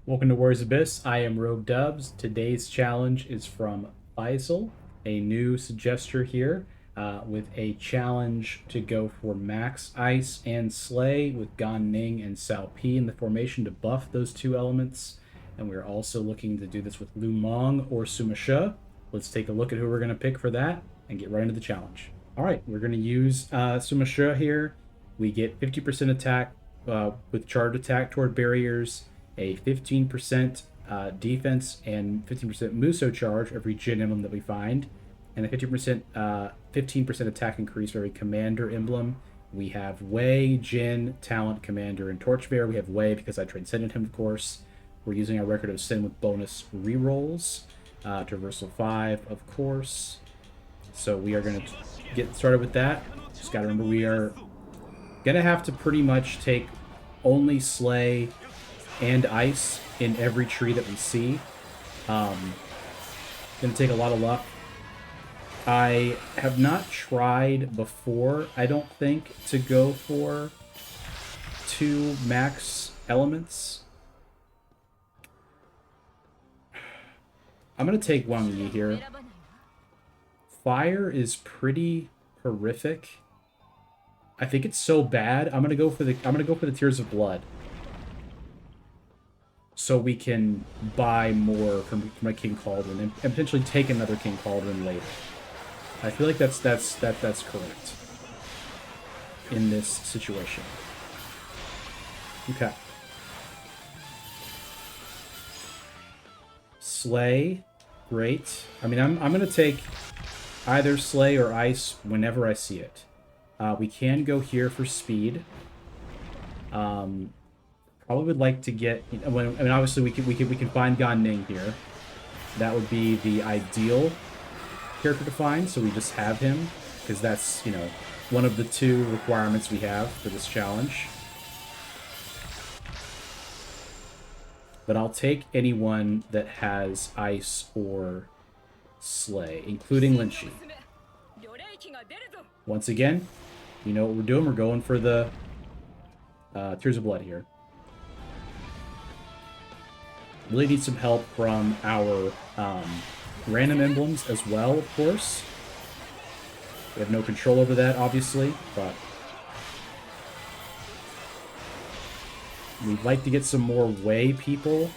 Welcome to Warriors Abyss. I am Rogue Dubs. Today's challenge is from Faisal, a new suggester here, with a challenge to go for Max Ice and Slay with Gan Ning and Sao P in the formation to buff those two elements. And we're also looking to do this with Lu Mong or Sima She. Let's take a look at who we're going to pick for that and get right into the challenge. All right, we're going to use Sima She here. We get 50% attack with charged attack toward barriers, a 15% defense and 15% Muso charge every Jin emblem that we find, and a 15% attack increase for every commander emblem. We have Wei, Jin, Talent, Commander, and Torchbearer. We have Wei because I transcended him, of course. We're using our Record of Sin with bonus rerolls. Traversal 5, of course. So we are going to get started with that. Just got to remember we are going to have to pretty much take only Slay and Ice in every tree that we see. Gonna take a lot of luck. I have not tried before, I don't think, to go for 2 max elements. I'm gonna take Wang Yi here. Fire is pretty horrific. I think it's so bad. I'm gonna go for the Tears of Blood, so we can buy more from a King Cauldron and potentially take another King Cauldron later. I feel like that's correct in this situation. Okay. Slay, great. I mean, I'm gonna take either Slay or Ice whenever I see it. We can go here for speed. Probably would like to get. I mean, obviously we can find Gan Ning here. That would be the ideal character to find. So we just have him because that's one of the 2 requirements we have for this challenge. But I'll take anyone that has Ice or Slay, including Lin Shi. Once again, you know what we're doing. We're going for the Tears of Blood here. Really need some help from our random emblems as well, of course. We have no control over that, obviously, but we'd like to get some more Wei people.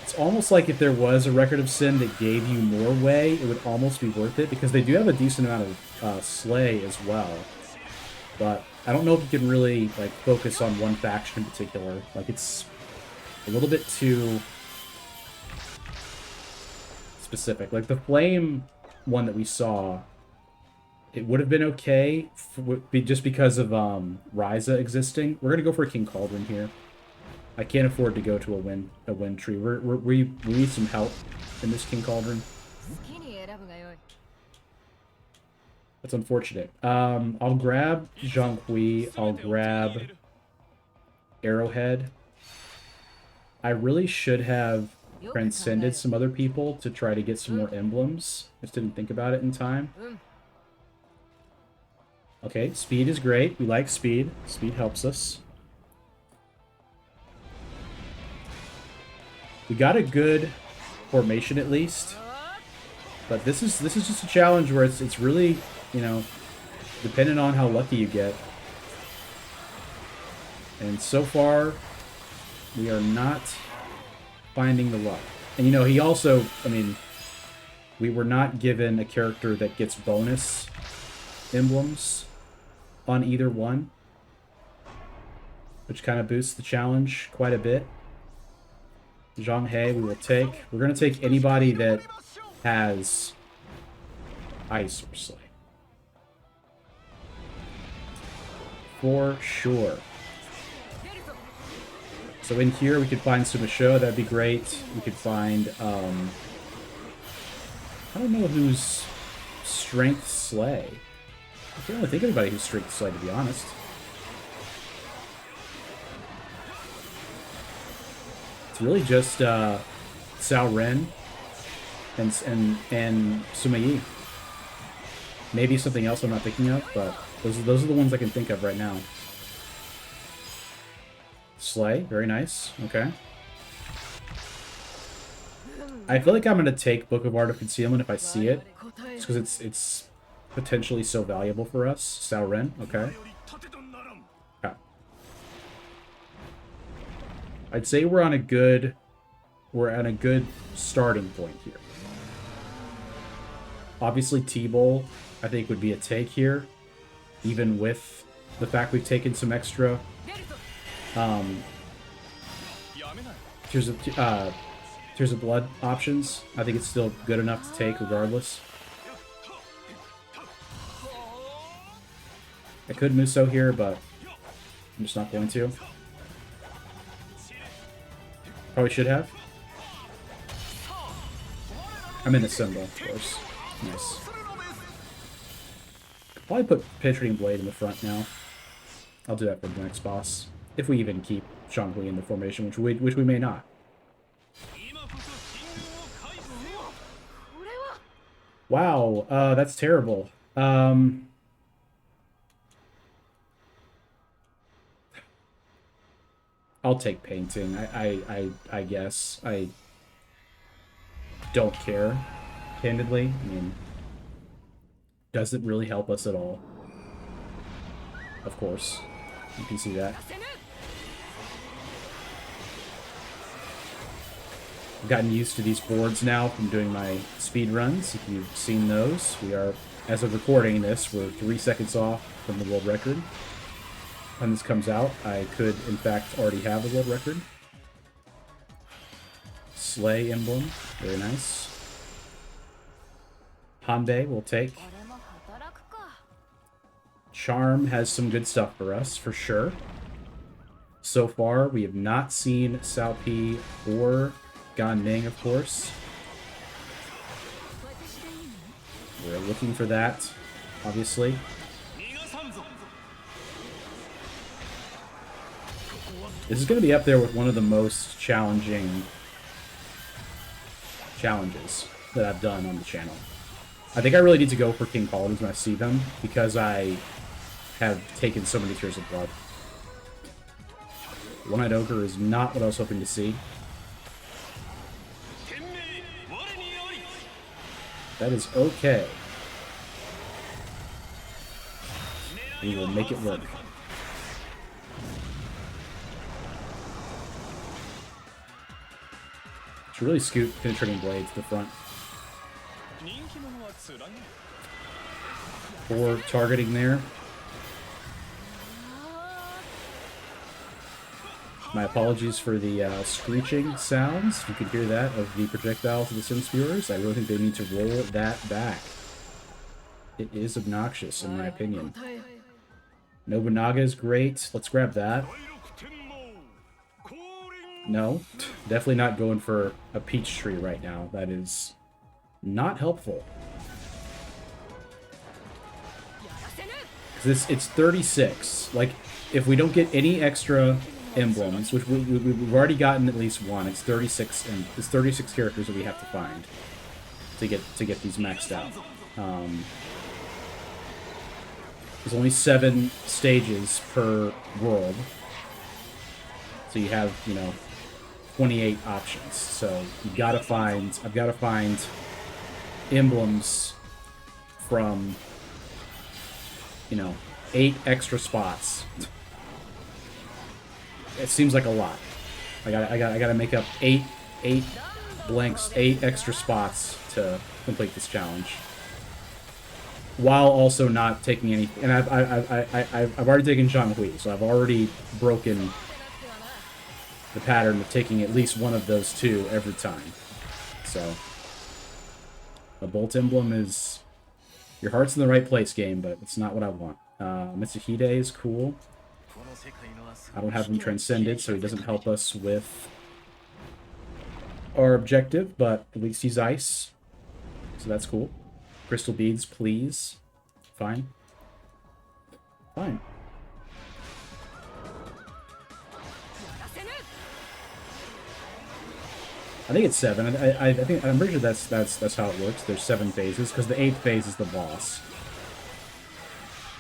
It's almost like if there was a Record of Sin that gave you more Wei, it would almost be worth it, because they do have a decent amount of Slay as well. But I don't know if you can really focus on one faction in particular. It's a little bit too specific. The Flame one that we saw, it would have been okay just because of Ryza existing. We're gonna go for a King Cauldron here. I can't afford to go to a wind tree. We need some help in this King Cauldron. That's unfortunate. I'll grab Zhang Hui. I'll grab Arrowhead. I really should have transcended some other people to try to get some more emblems. Just didn't think about it in time. Okay, speed is great. We like speed. Speed helps us. We got a good formation at least. But this is just a challenge where it's really, dependent on how lucky you get. And so far, we are not finding the luck. And he also, we were not given a character that gets bonus emblems on either one, which kind of boosts the challenge quite a bit. Zhang He we will take. We're going to take anybody that has Ice or Slay. For sure. So in here, we could find Sima She. That'd be great. We could find, I don't know who's Strength Slay. I can't really think of anybody who's Strength Slay, to be honest. It's really just Cao Ren and Sima Yi. Maybe something else I'm not thinking of, but those are the ones I can think of right now. Slay, very nice. Okay. I feel like I'm gonna take Book of Art of Concealment if I see it, just because it's potentially so valuable for us. Sao Ren, okay. Okay. I'd say we're at a good starting point here. Obviously, T-Bowl, I think, would be a take here, even with the fact we've taken some extra. Tears of Blood options. I think it's still good enough to take regardless. I could Muso here, but I'm just not going to. Probably should have. I'm in a symbol, of course. Nice. Probably put Penetrating Blade in the front now. I'll do that for the next boss. If we even keep Zhonghui in the formation, which we may not. Wow, that's terrible. I'll take painting. I guess. I don't care, candidly. I mean, does it really help us at all? Of course. You can see that. I've gotten used to these boards now from doing my speed runs. If you've seen those, we are, as of recording this, we're 3 seconds off from the world record. When this comes out, I could, in fact, already have a world record. Slay emblem, very nice. Hanbei will take. Charm has some good stuff for us, for sure. So far, we have not seen Cao Pi or Gan Ning, of course. We're looking for that, obviously. This is going to be up there with one of the most challenging challenges that I've done on the channel. I think I really need to go for King Paladins when I see them, because I have taken so many Tears of Blood. One-Eyed Ogre is not what I was hoping to see. That is okay. We will make it work. Should really scoot Penetrating Blade to the front. Poor targeting there. My apologies for the screeching sounds. If you could hear that of the projectile to the Sims viewers, I really think they need to roll that back. It is obnoxious, in my opinion. Nobunaga is great. Let's grab that. No, definitely not going for a peach tree right now. That is not helpful. It's 36. Like, if we don't get any extra emblems, which we've already gotten at least one, it's 36, and it's 36 characters that we have to find to get these maxed out. There's only 7 stages per world, so you have, you know, 28 options. So I've got to find emblems from, you know, 8 extra spots. It seems like a lot. I gotta make up 8 blanks, 8 extra spots to complete this challenge, while also not taking any. And I've already taken Zhonghui, so I've already broken the pattern of taking at least one of those 2 every time. So the Bolt emblem is, your heart's in the right place, game, but it's not what I want. Mitsuhide is cool. I don't have him transcended, so he doesn't help us with our objective, but at least he's ice, so that's cool. Crystal beads, please. Fine. Fine. I think it's 7. I think, I'm pretty sure that's how it works. There's 7 phases, because the 8th phase is the boss.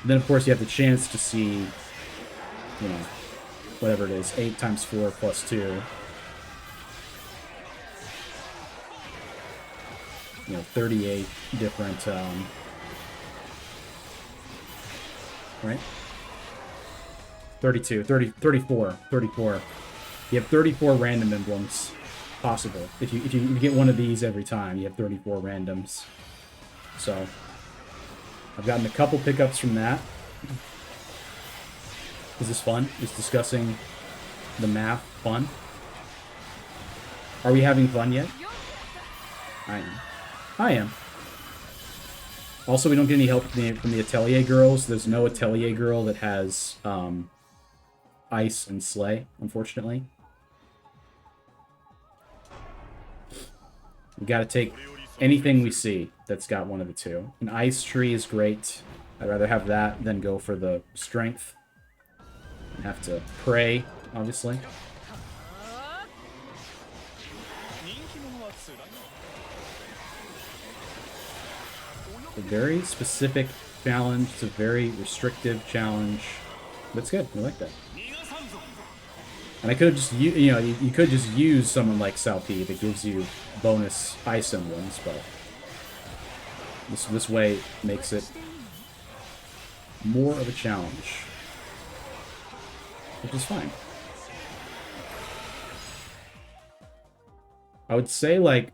And then, of course, you have the chance to see, you know, whatever it is, 8 times 4 plus 2. 38 different, right? 32, 30, 34. You have 34 random emblems possible. If you get one of these every time, you have 34 randoms. So, I've gotten a couple pickups from that. Is this fun? Is discussing the math fun? Are we having fun yet? I am. Also, we don't get any help from the Atelier girls. There's no Atelier girl that has Ice and Slay, unfortunately. We gotta take anything we see that's got one of the two. An Ice Tree is great. I'd rather have that than go for the Strength. And have to pray, obviously. A very specific challenge. It's a very restrictive challenge. But it's good. I like that. And I could have just, you could just use someone like Salpi that gives you bonus ice emblems, but this way makes it more of a challenge, which is fine. I would say, like,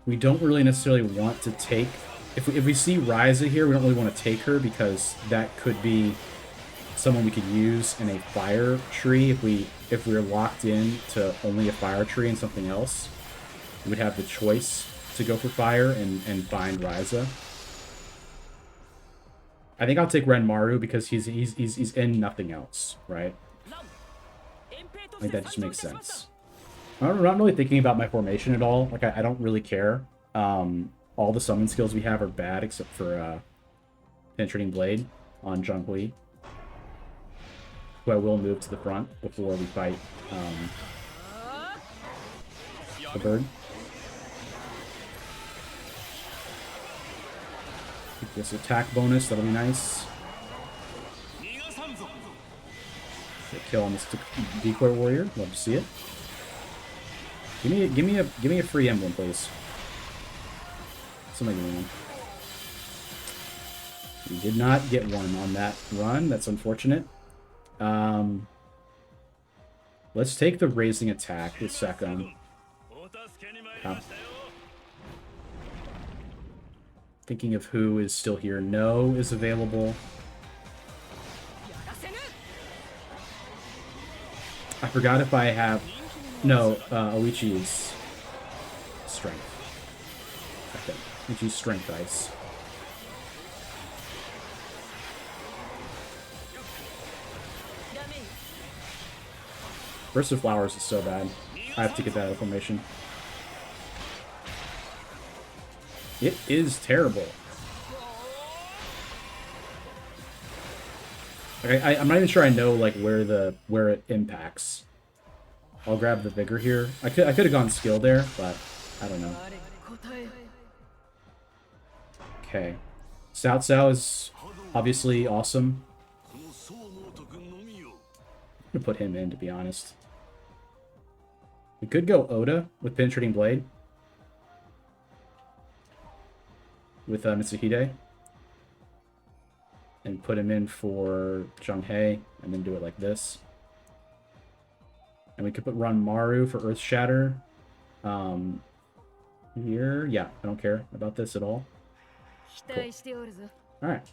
we don't really necessarily want to take... If we see Ryza here, we don't really want to take her because that could be someone we could use in a fire tree. If we're locked in to only a fire tree and something else, we would have the choice to go for fire and find Ryza. I think I'll take Renmaru because he's in nothing else, right? I think that just makes sense. I'm not really thinking about my formation at all. Like, I don't really care. All the summon skills we have are bad except for Penetrating Blade on Zhonghui, who I will move to the front before we fight the bird. Get this attack bonus, that'll be nice. Get a kill on this decoy warrior, love to see it. Give me a free emblem, please. Somebody give me one. We did not get one on that run. That's unfortunate. Let's take the raising attack with Sekon. Thinking of who is still here. No is available. I forgot if I have... No, Oichi is strength. Okay. Oichi's strength ice. Burst of Flowers is so bad. I have to get that out of formation. It is terrible. I'm not even sure I know like where it impacts. I'll grab the Vigor here. I could have gone skill there, but I don't know. Okay. Cao Cao is obviously awesome. I'm gonna put him in, to be honest. We could go Oda with Penetrating Blade. With Mitsuhide. And put him in for Zhonghei, and then do it like this. And we could run Maru for Earth Shatter. Here. Yeah, I don't care about this at all. Cool. Alright.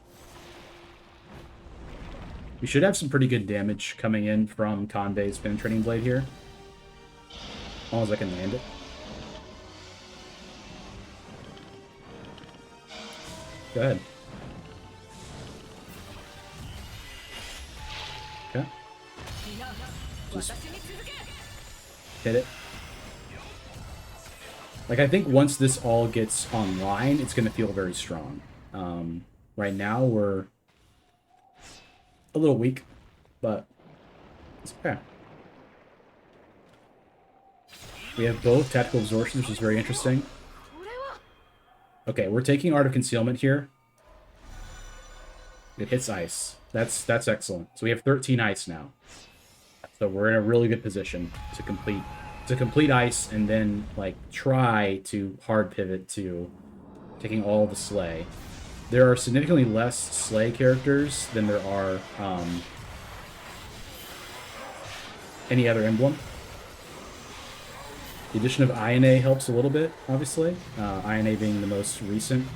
We should have some pretty good damage coming in from Kanbei's Penetrating Blade here. As long as I can land it. Go ahead. Okay. Just hit it. Like, I think once this all gets online, it's going to feel very strong. Right now, we're a little weak, but it's okay. We have both Tactical Absorption, which is very interesting. Okay, we're taking Art of Concealment here. It hits ice. That's excellent. So we have 13 ice now. So we're in a really good position to complete ice and then like try to hard pivot to taking all the Slay. There are significantly less Slay characters than there are any other emblem. The addition of INA helps a little bit, obviously. INA being the most recent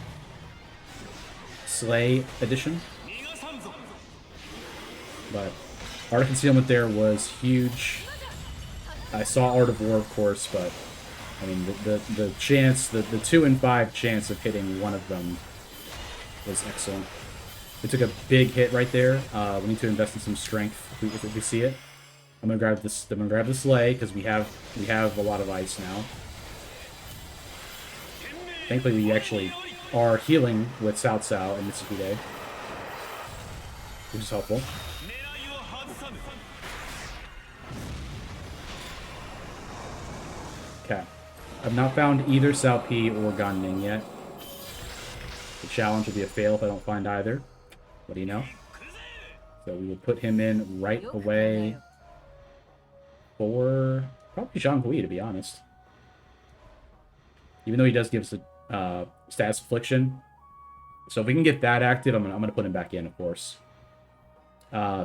Slay edition. But Art of Concealment there was huge. I saw Art of War, of course, but I mean the chance, the 2 in 5 chance of hitting one of them was excellent. We took a big hit right there. We need to invest in some strength if we see it. I'm gonna grab this. I'm gonna grab the Slay because we have a lot of ice now. Thankfully, we actually are healing with Cao Cao and Mitsukude, which is helpful. Okay, I've not found either Cao Pi or Gan Ning yet. The challenge will be a fail if I don't find either. What do you know? So we will put him in right away for probably Zhang Hui, to be honest. Even though he does give us a status affliction. So if we can get that active, I'm gonna put him back in, of course. So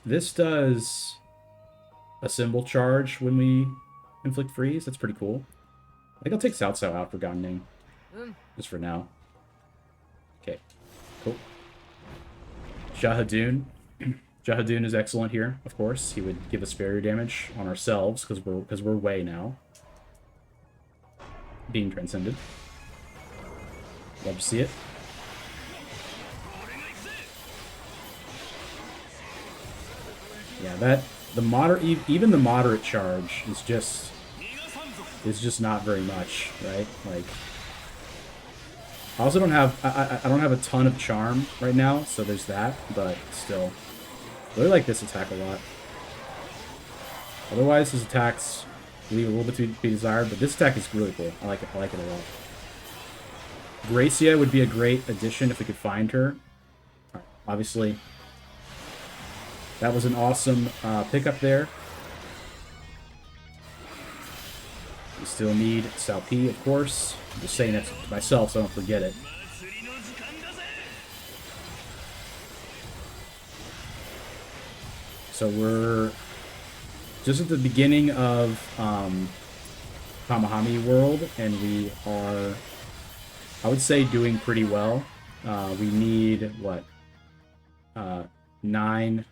this does a symbol charge when we inflict freeze. That's pretty cool. I think I'll take Cao Cao out for Gan Ning. Just for now. Okay, cool. Shahadun. Shahadun is excellent here, of course. He would give us barrier damage on ourselves because we're Wei now. Being transcended. Love to see it. Yeah, even the moderate charge is just not very much, right? Like, I also don't have I don't have a ton of charm right now, so there's that, but still. I really like this attack a lot. Otherwise, his attacks leave a little bit to be desired, but this attack is really cool. I like it a lot. Gracia would be a great addition if we could find her. Obviously, that was an awesome pickup there. We still need Cao Pi, of course. I'm just saying that to myself so I don't forget it. So we're just at the beginning of Tamahami World, and we are, I would say, doing pretty well. We need, what? 9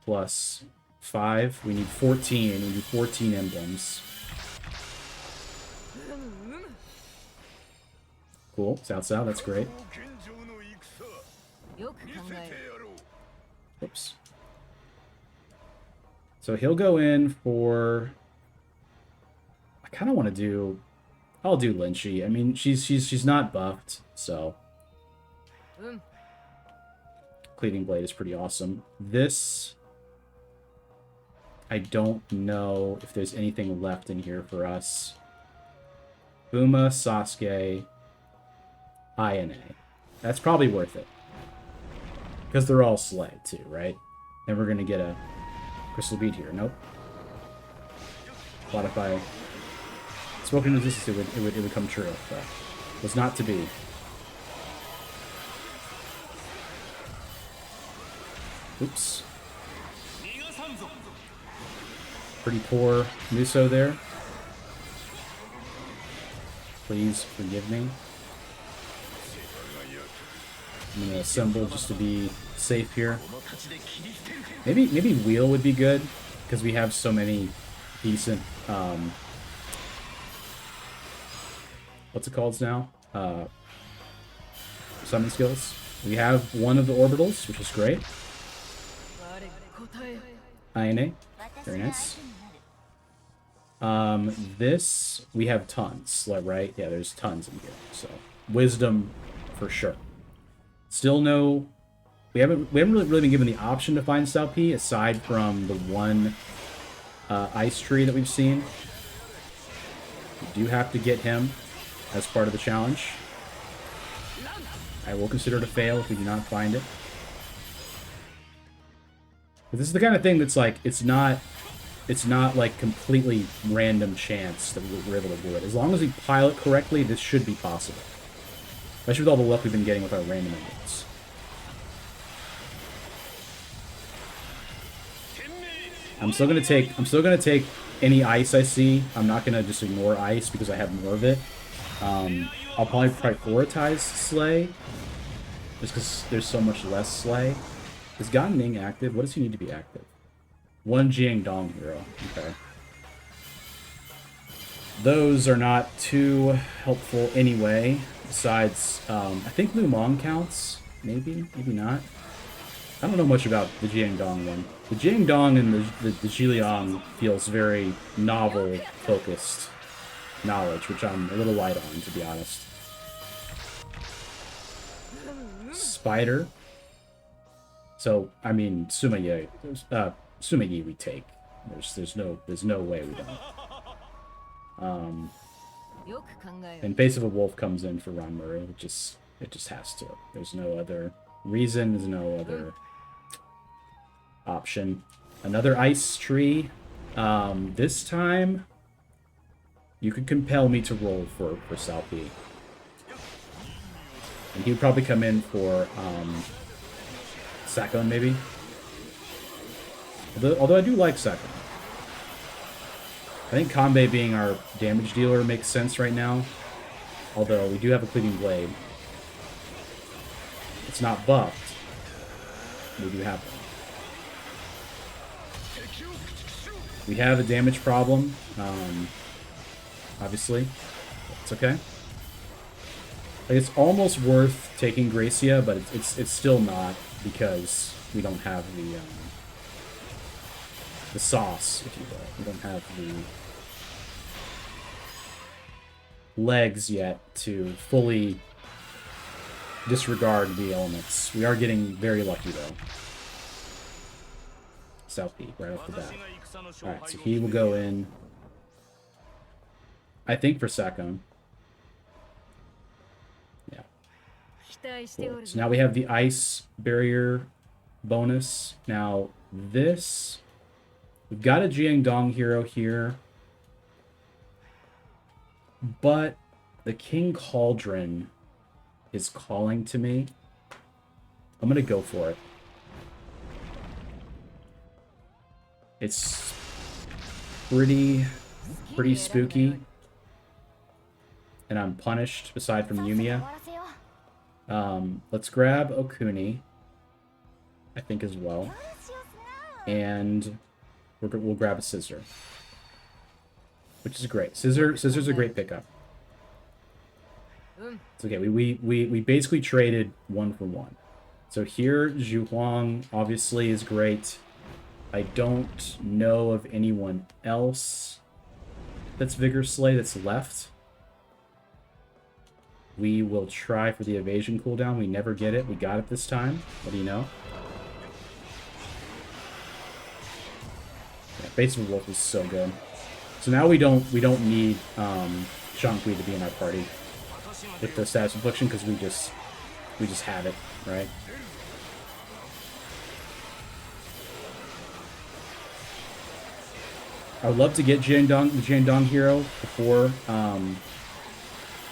plus 5. We need 14, and we need 14 emblems. Cool. Cao Cao, that's great. Oops. So he'll go in for... I kind of want to do... I'll do Lin Shi. I mean, she's not buffed, so... Cleaving Blade is pretty awesome. This... I don't know if there's anything left in here for us. Buma, Sasuke, INA. That's probably worth it. Because they're all Slay, too, right? Then we're going to get a Crystal Bead here. Nope. What if I... Spoken resistance, it would come true, but was not to be. Oops. Pretty poor Muso there. Please forgive me. I'm gonna assemble just to be safe here. Maybe Wheel would be good because we have so many decent what's it called now? Summon skills. We have one of the orbitals, which is great. INA. Very nice. This we have tons, right? Yeah, there's tons in here. So wisdom for sure. Still no. We haven't really been given the option to find Cao Pi aside from the one ice tree that we've seen. We do have to get him as part of the challenge. I will consider it a fail if we do not find it. This is the kind of thing that's like, it's not like completely random chance that we're able to do it. As long as we pilot correctly, this should be possible. Especially with all the luck we've been getting with our random events. I'm still gonna take any ice I see. I'm not gonna just ignore ice because I have more of it. I'll probably prioritize Slay, just because there's so much less Slay. Is Gan Ning active? What does he need to be active? One Jiangdong hero. Okay. Those are not too helpful anyway. Besides, I think Lu Mong counts. Maybe, maybe not. I don't know much about the Jiangdong one. The Jiangdong and the Zhiliang feels very novel-focused knowledge, which I'm a little light on, to be honest. Spider. So, I mean, Sumaye we take. There's no way we don't. And Face of a Wolf comes in for Ranmaru. It just has to. There's no other reason. There's no other option. Another ice tree. This time, you could compel me to roll for Salpy. And he would probably come in for Sakon, maybe. Although I do like Sakon. I think Kanbei being our damage dealer makes sense right now. Although we do have a Cleaving Blade. It's not buffed. We do have one. We have a damage problem. Obviously. It's okay. Like, it's almost worth taking Gracia, but it's still not, because we don't have the sauce, if you will. We don't have the legs yet to fully disregard the elements. We are getting very lucky, though. South Peak, right off the bat. Alright, so he will go in, I think, for Sakon. Yeah. Cool. So now we have the ice barrier bonus. Now, this... We've got a Jiangdong hero here. But the King Cauldron is calling to me. I'm going to go for it. It's pretty spooky. And I'm punished, aside from Yumiya. Let's grab Okuni, I think, as well. And we'll grab a Scissor. Which is great. Scissor's a great pickup. It's okay. We basically traded 1 for 1. So here, Zhu Huang obviously is great. I don't know of anyone else that's Vigor Slay that's left. We will try for the evasion cooldown. We never get it. We got it this time. What do you know? Yeah, Face of a Wolf is so good. So now we don't need Zhang Kui to be in our party with the status infliction, because we just have it, right? I would love to get the Jiangdong hero before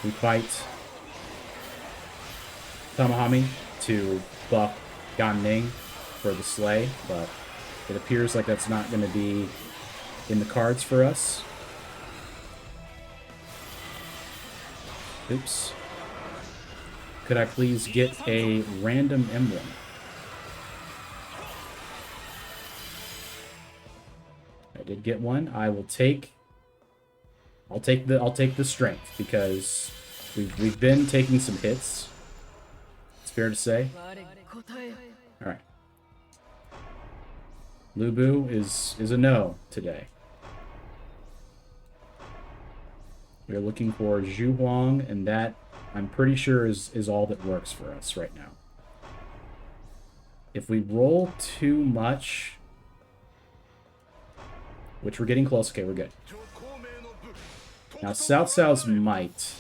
we fight Tamahami to buff Gan Ning for the Slay, but it appears like that's not going to be in the cards for us. Oops. Could I please get a random emblem? I did get one. I will take. I'll take the strength, because we've been taking some hits. It's fair to say. All right. Lu Bu is a no today. We're looking for Zhu Huang, and that, I'm pretty sure, is all that works for us right now. If we roll too much, which we're getting close, okay, we're good. Now, Cao Cao's might.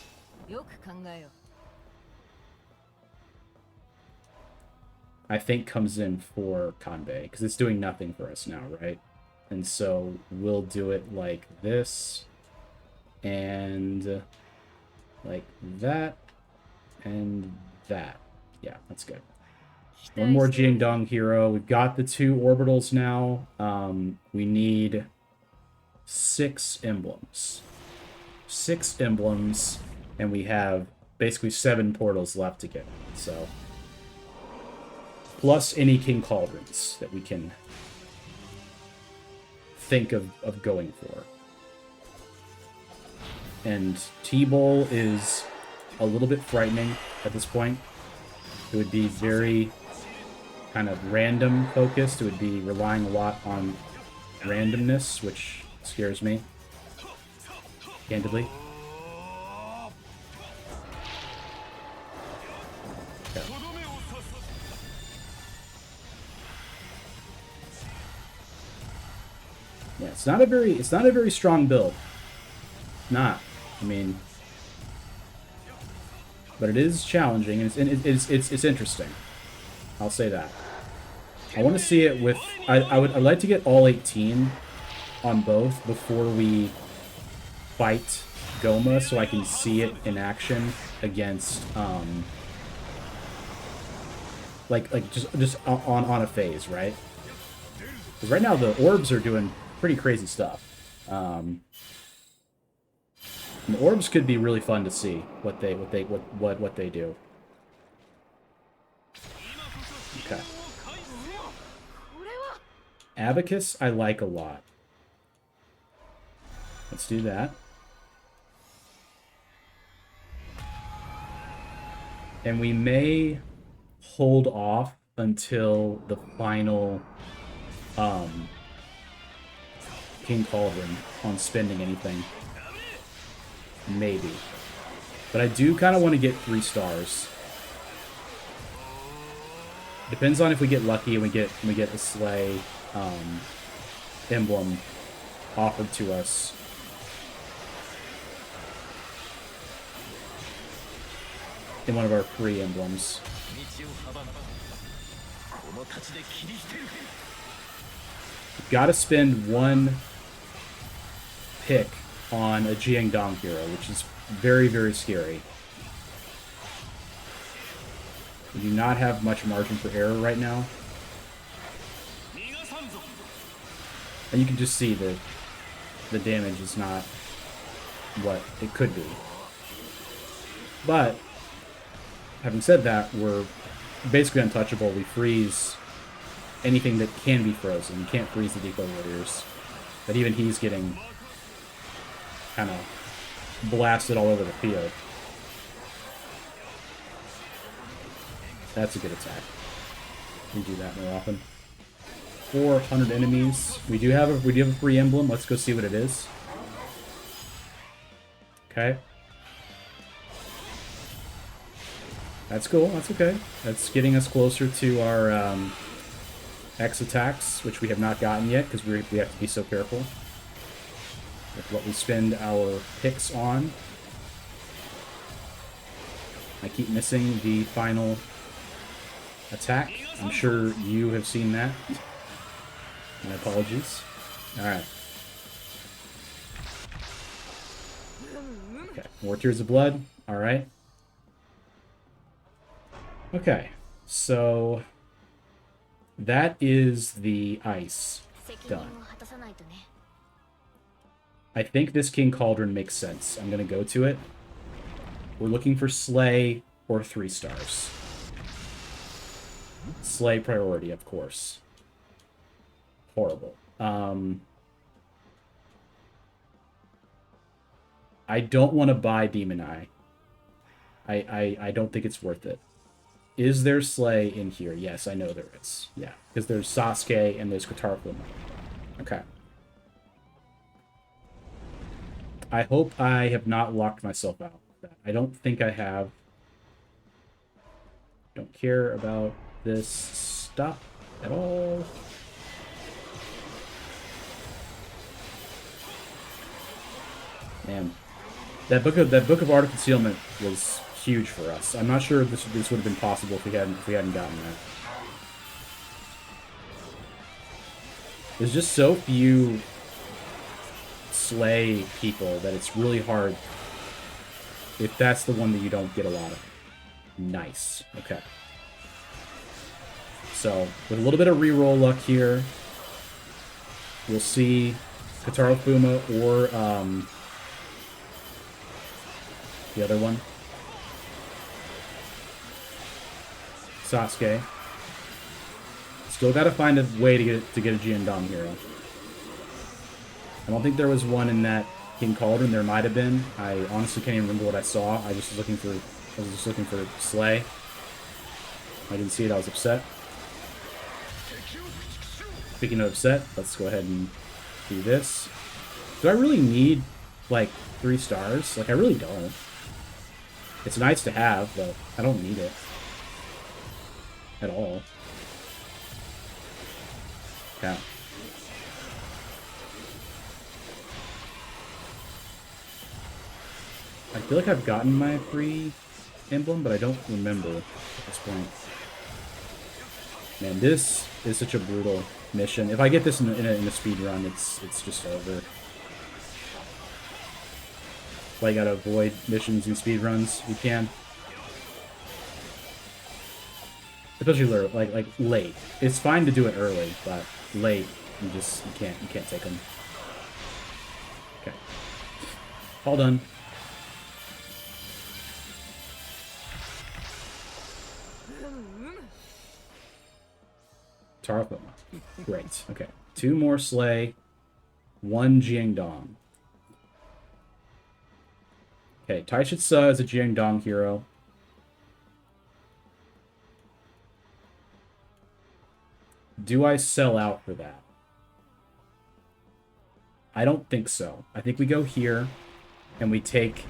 I think comes in for Kanbei, because it's doing nothing for us now, right? And so we'll do it like this, and like that, and that. Yeah, that's good. One more Jiangdong hero. We've got the 2 orbitals now. We need 6 emblems. 6 emblems, and we have basically 7 portals left to get. So, plus any King Cauldrons that we can think of going for. And T-Bowl is a little bit frightening at this point. It would be very kind of random focused. It would be relying a lot on randomness, which scares me, candidly. Okay. Yeah, it's not a very strong build. Not. I mean, but it is challenging, and it's interesting. I'll say that. I want to see it with. I'd like to get all 18 on both before we fight Goma, so I can see it in action against like just on a phase, right? Because right now the orbs are doing pretty crazy stuff. The orbs could be really fun to see what they do. Okay. Abacus I like a lot. Let's do that. And we may hold off until the final King Cauldron on spending anything. Maybe. But I do kind of want to get 3 stars. Depends on if we get lucky and we get the Slay emblem offered to us. In one of our free emblems. We've got to spend 1 pick on a Jiangdong hero, which is very, very scary. We do not have much margin for error right now. And you can just see that the damage is not what it could be. But, having said that, we're basically untouchable. We freeze anything that can be frozen. You can't freeze the Decoy Warriors. But even he's getting kind of blasted all over the field. That's a good attack. We do that more often. 400 enemies. We do have a free emblem. Let's go see what it is. Okay. That's cool. That's okay. That's getting us closer to our X attacks, which we have not gotten yet because we have to be so careful with what we spend our picks on. I keep missing the final attack. I'm sure you have seen that. My apologies. Alright. Okay, more Tears of Blood. Alright. Okay, so that is the ice done. I think this King Cauldron makes sense. I'm going to go to it. We're looking for Slay or 3 stars. Slay priority, of course. Horrible. I don't want to buy Demon Eye. I don't think it's worth it. Is there Slay in here? Yes, I know there is. Yeah, because there's Sasuke and there's Katarku. Okay. I hope I have not locked myself out. I don't think I have. Don't care about this stuff at all. Man, that book of Art of Concealment was huge for us. I'm not sure if this would have been possible if we hadn't gotten that. There's just so few Slay people that it's really hard if that's the one that you don't get a lot of. Nice. Okay. So, with a little bit of reroll luck here, we'll see Kotaro Fuma or the other one. Sasuke. Still gotta find a way to get a Jiandong hero. I don't think there was one in that King Cauldron. There might have been. I honestly can't even remember what I saw. I was just looking for Slay. I didn't see it. I was upset. Speaking of upset, let's go ahead and do this. Do I really need like 3 stars? Like, I really don't. It's nice to have, but I don't need it at all. Yeah. I feel like I've gotten my free emblem, but I don't remember at this point. Man, this is such a brutal mission. If I get this in a speed run, it's just over. But you gotta avoid missions and speed runs. You can, especially like late. It's fine to do it early, but late you can't take them. Okay, all done. Tarfuma. Great. Okay. 2 more Slay. 1 Jiangdong. Okay. Taishitsu is a Jiangdong hero. Do I sell out for that? I don't think so. I think we go here and we take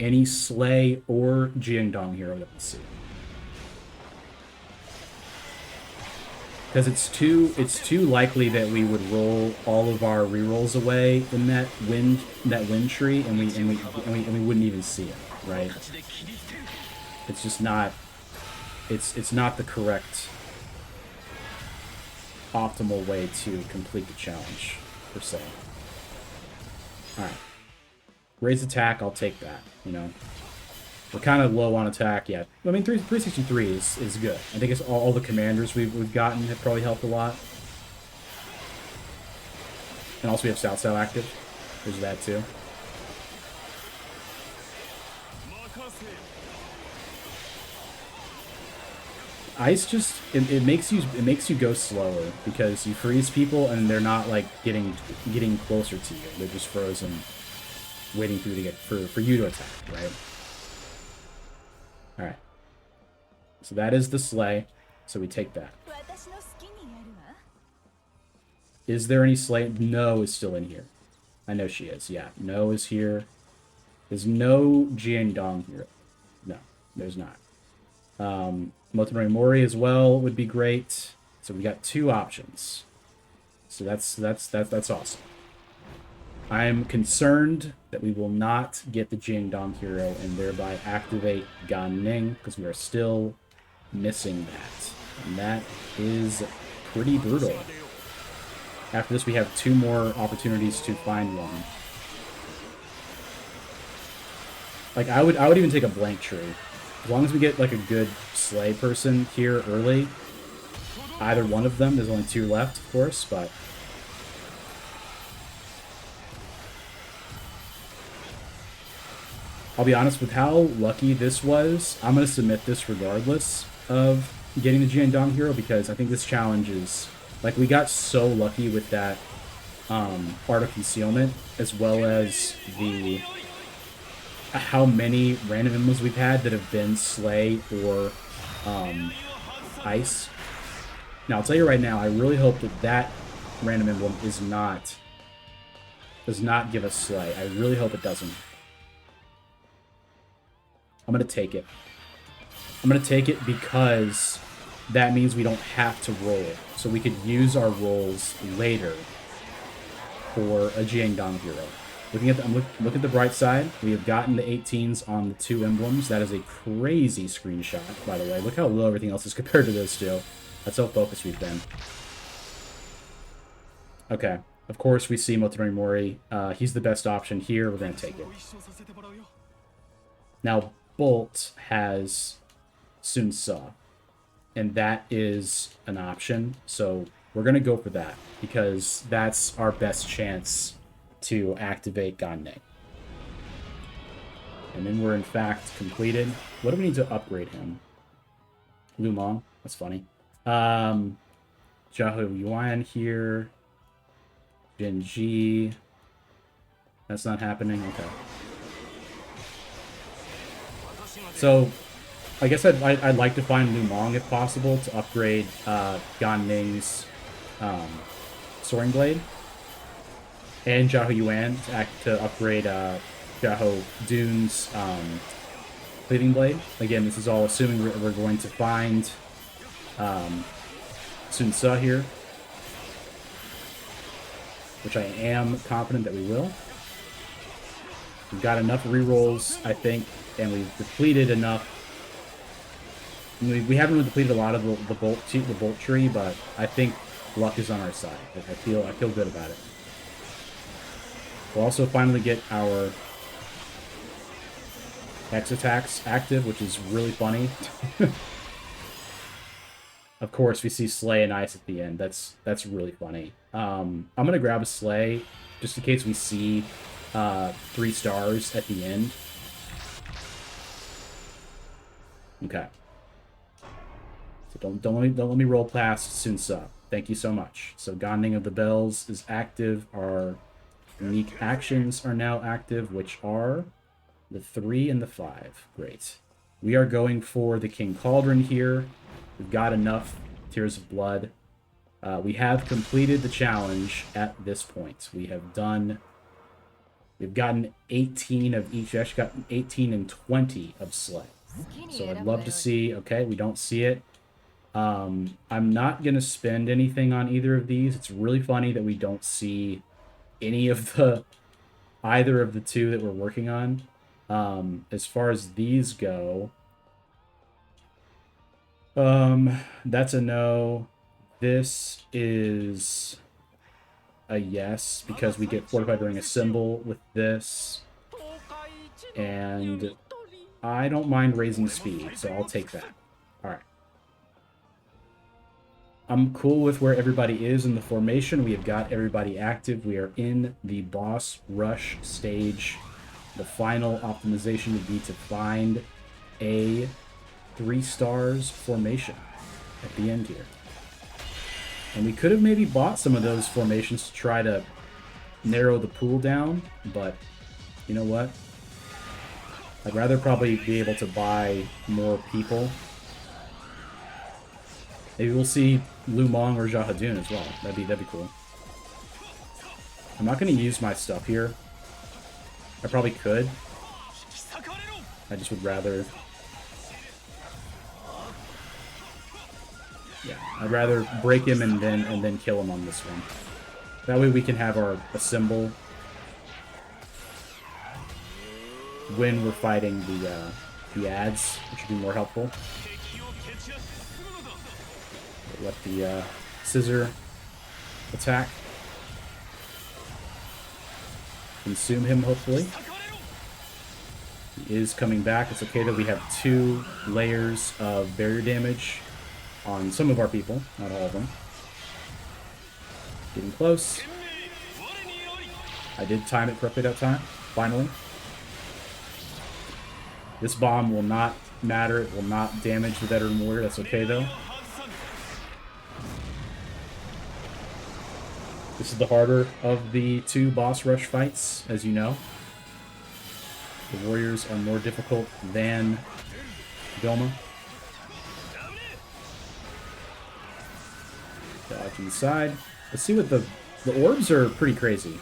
any Slay or Jiangdong hero that we see. Because it's too likely that we would roll all of our rerolls away in that wind tree, and we wouldn't even see it, right? It's just not. It's not the correct optimal way to complete the challenge, per se. All right, raise attack. I'll take that. You know. We're kind of low on attack yet. I mean, 363 is good. I think it's all the commanders we've gotten have probably helped a lot. And also we have South South active. There's that too. Ice just it makes you go slower because you freeze people and they're not like getting closer to you. They're just frozen, waiting for you to get for you to attack, right? Alright. So that is the Slay. So we take that. Is there any Slay? No is still in here. I know she is. Yeah. No is here. There's no Jiangdong here. No, there's not. Motonori Mori as well would be great. So we got 2 options. So that's awesome. I'm concerned that we will not get the Jiangdong hero and thereby activate Gan Ning because we are still missing that. And that is pretty brutal. After this, we have 2 more opportunities to find one. Like, I would even take a blank tree. As long as we get, like, a good Slay person here early. Either one of them. There's only 2 left, of course, but... I'll be honest, with how lucky this was, I'm going to submit this regardless of getting the Jiangdong hero, because I think this challenge is... Like, we got so lucky with that Art of Concealment, as well as the... how many random emblems we've had that have been Slay or Ice. Now, I'll tell you right now, I really hope that that random emblem does not give us Slay. I really hope it doesn't. I'm going to take it. I'm going to take it because that means we don't have to roll. So we could use our rolls later for a Jiangdong hero. Look at the bright side. We have gotten the 18s on the 2 emblems. That is a crazy screenshot, by the way. Look how low everything else is compared to those 2. That's how focused we've been. Okay. Of course, we see Motonori Mori. He's the best option here. We're going to take it. Now, Bolt has Sun Ce, and that is an option. So we're going to go for that because that's our best chance to activate Ganne. And then we're in fact completed. What do we need to upgrade him? Lu Meng. That's funny. Jiahu Yuan here. Genji. That's not happening. Okay. So, I guess I'd like to find Lu Meng if possible to upgrade Gan Ning's Soaring Blade. And Jiahu Yuan to upgrade Jiahu Dune's Cleaving Blade. Again, this is all assuming we're going to find Sun Ce here, which I am confident that we will. We've got enough rerolls, I think, and we've depleted enough. We haven't really depleted a lot of the bolt tree, but I think luck is on our side. Like, I feel good about it. We'll also finally get our X attacks active, which is really funny. Of course, we see Slay and Ice at the end. That's really funny. I'm gonna grab a Slay just in case we see 3 stars at the end. Okay. So don't let me roll past Sun Ce. Thank you so much. So Gan Ning of the Bells is active. Our unique actions are now active, which are the 3 and the 5. Great. We are going for the King Cauldron here. We've got enough Tears of Blood. We have completed the challenge at this point. We've gotten 18 of each. We actually got 18 and 20 of Slay. So I'd love to see. Okay, we don't see it. I'm not gonna spend anything on either of these. It's really funny that we don't see any of either of the 2 that we're working on. As far as these go, that's a no. This is a yes, because we get fortified during a symbol with this. And I don't mind raising speed, so I'll take that. Alright. I'm cool with where everybody is in the formation. We have got everybody active. We are in the boss rush stage. The final optimization would be to find a 3 stars formation at the end here. And we could have maybe bought some of those formations to try to narrow the pool down, but you know what? I'd rather probably be able to buy more people. Maybe we'll see Lu Meng or Jiahu Dun as well. That'd be cool. I'm not going to use my stuff here. I probably could. I just would rather... Yeah, I'd rather break him and then kill him on this one. That way we can have a symbol when we're fighting the ads, which would be more helpful. Let the scissor attack. Consume him, hopefully. He is coming back. It's okay that we have 2 layers of barrier damage on some of our people, not all of them. Getting close. I did time it correctly that time, finally. This bomb will not matter. It will not damage the veteran warrior. That's okay, though. This is the harder of the 2 boss rush fights, as you know. The warriors are more difficult than Vilma. Dodge inside. Let's see what the orbs are pretty crazy.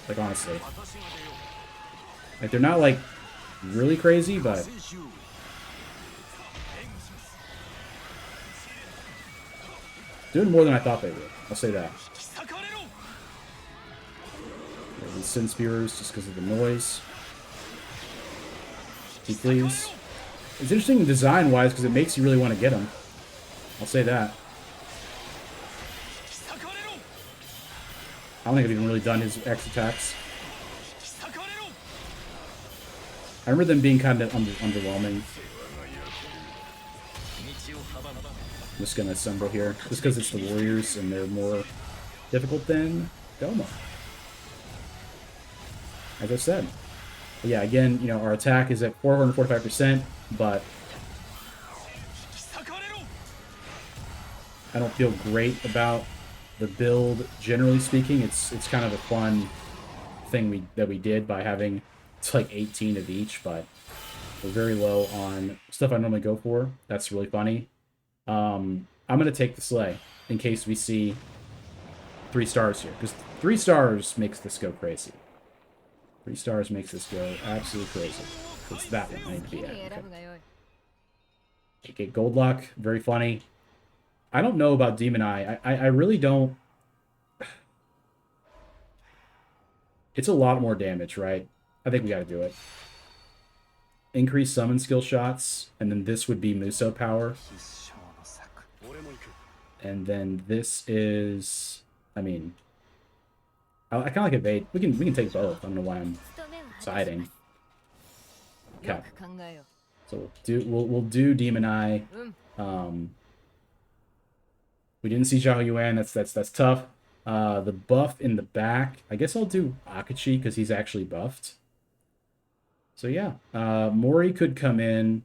Like, honestly. Like, they're not, like, really crazy, but... doing more than I thought they would. I'll say that. These Sin Spears just because of the noise. Please. It's interesting design-wise because it makes you really want to get them. I'll say that. I don't think I've even really done his X attacks. I remember them being kind of underwhelming. I'm just gonna assemble here, just because it's the Warriors and they're more difficult than Goma. As I said. But yeah, again, you know, our attack is at 445%, but I don't feel great about the build, generally speaking. It's kind of a fun thing that we did by having, it's like 18 of each, but we're very low on stuff I normally go for. That's really funny. I'm going to take the Slay in case we see 3 stars here, because 3 stars makes this go crazy. 3 stars makes this go absolutely crazy. It's that one I need to be at. Okay. Okay, Goldlock, very funny. I don't know about Demon Eye. I really don't. It's a lot more damage, right? I think we got to do it. Increase summon skill shots, and then this would be Muso power. And then this is, I mean, I kind of like evade. We can take both. I don't know why I'm siding. Okay. So we'll do Demon Eye. We didn't see Xiao Yuan. That's tough. The buff in the back. I guess I'll do Akachi because he's actually buffed. So yeah, Mori could come in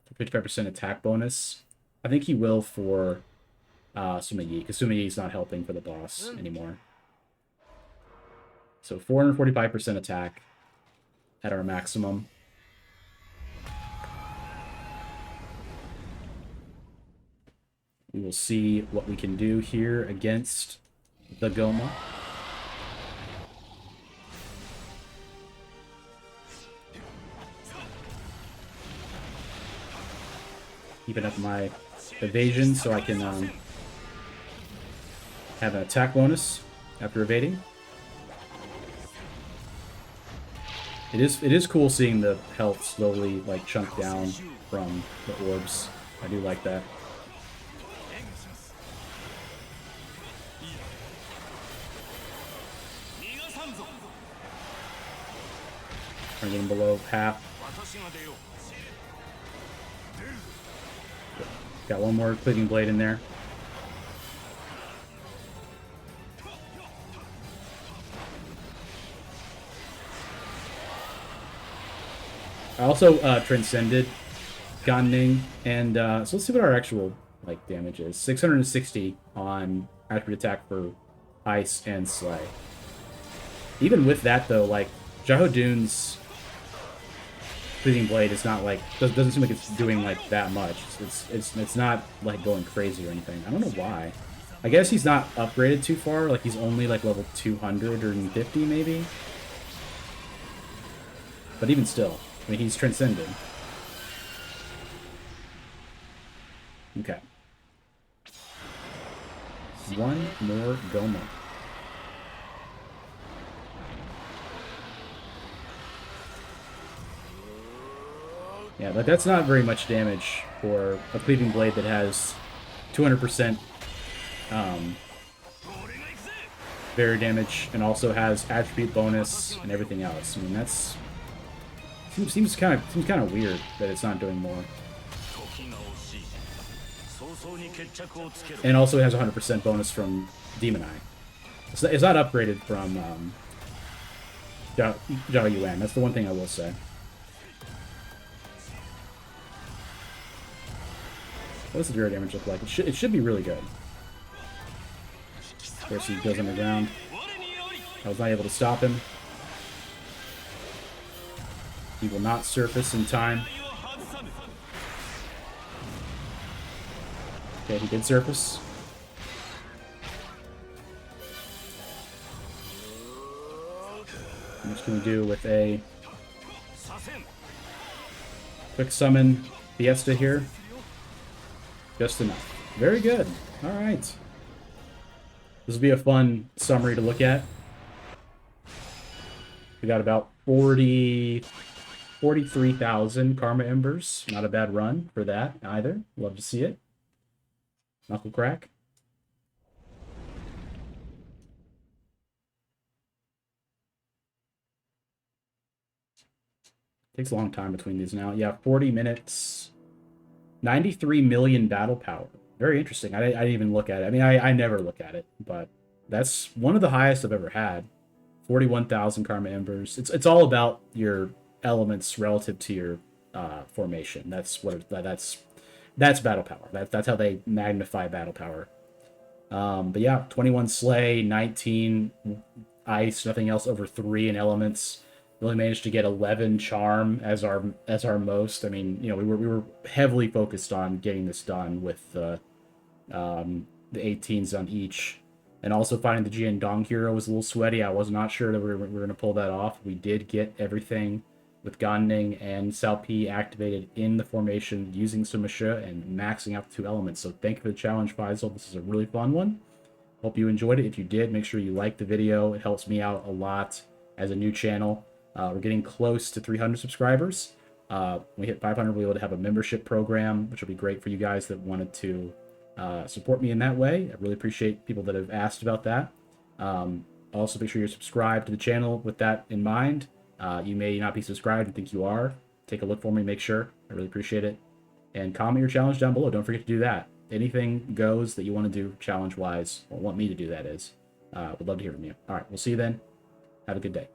for 55% attack bonus. I think he will for Sima Yi, because Sima Yi's not helping for the boss anymore. So 445% attack at our maximum. We will see what we can do here against the Goma. Keeping up my evasion so I can have an attack bonus after evading. It is cool seeing the health slowly like chunk down from the orbs. I do like that. Trying to get him below half. Got one more cleaving blade in there. I also transcended Gan Ning, and so let's see what our actual like damage is. 660 on attribute attack for Ice and Slay. Even with that though, like Xiahou Dun's Cleaving Blade is not like doesn't seem like it's doing like that much. It's not like going crazy or anything. I don't know why. I guess he's not upgraded too far. Like he's only like level 250 maybe. But even still, I mean he's transcended. Okay. One more Goma. Yeah, but that's not very much damage for a Cleaving Blade that has 200% barrier damage and also has attribute bonus and everything else. I mean, that's seems kind of weird that it's not doing more. And also it has 100% bonus from Demon Eye. It's not upgraded from Xiao Yuan. That's the one thing I will say. What does the zero damage look like? It should be really good. Of course, he goes underground. I was not able to stop him. He will not surface in time. Okay, he did surface. I'm just going to do with a quick summon Fiesta here. Just enough. Very good. All right. This will be a fun summary to look at. We got about 43,000 Karma Embers. Not a bad run for that either. Love to see it. Knuckle crack. Takes a long time between these now. Yeah, 40 minutes, 93 million battle power. Very interesting. I didn't even look at it. I mean, I never look at it, but that's one of the highest I've ever had. 41,000 Karma Embers. It's all about your elements relative to your formation. That's what that's battle power. That's how they magnify battle power. But yeah, 21 Slay, 19 Ice, nothing else over 3 in elements. Really managed to get 11 Charm as our most. I mean, you know, we were heavily focused on getting this done with the 18s on each. And also finding the Jiandong hero was a little sweaty. I was not sure that we were going to pull that off. We did get everything with Ganning and Cao Pi activated in the formation using Sima Shi and maxing out the 2 elements. So thank you for the challenge, Faisal. This is a really fun one. Hope you enjoyed it. If you did, make sure you like the video. It helps me out a lot as a new channel. We're getting close to 300 subscribers. When we hit 500, we'll be able to have a membership program, which will be great for you guys that wanted to support me in that way. I really appreciate people that have asked about that. Also, make sure you're subscribed to the channel with that in mind. You may not be subscribed and think you are. Take a look for me, make sure. I really appreciate it. And comment your challenge down below. Don't forget to do that. Anything goes that you want to do challenge-wise, or want me to do, that is. Would love to hear from you. All right, we'll see you then. Have a good day.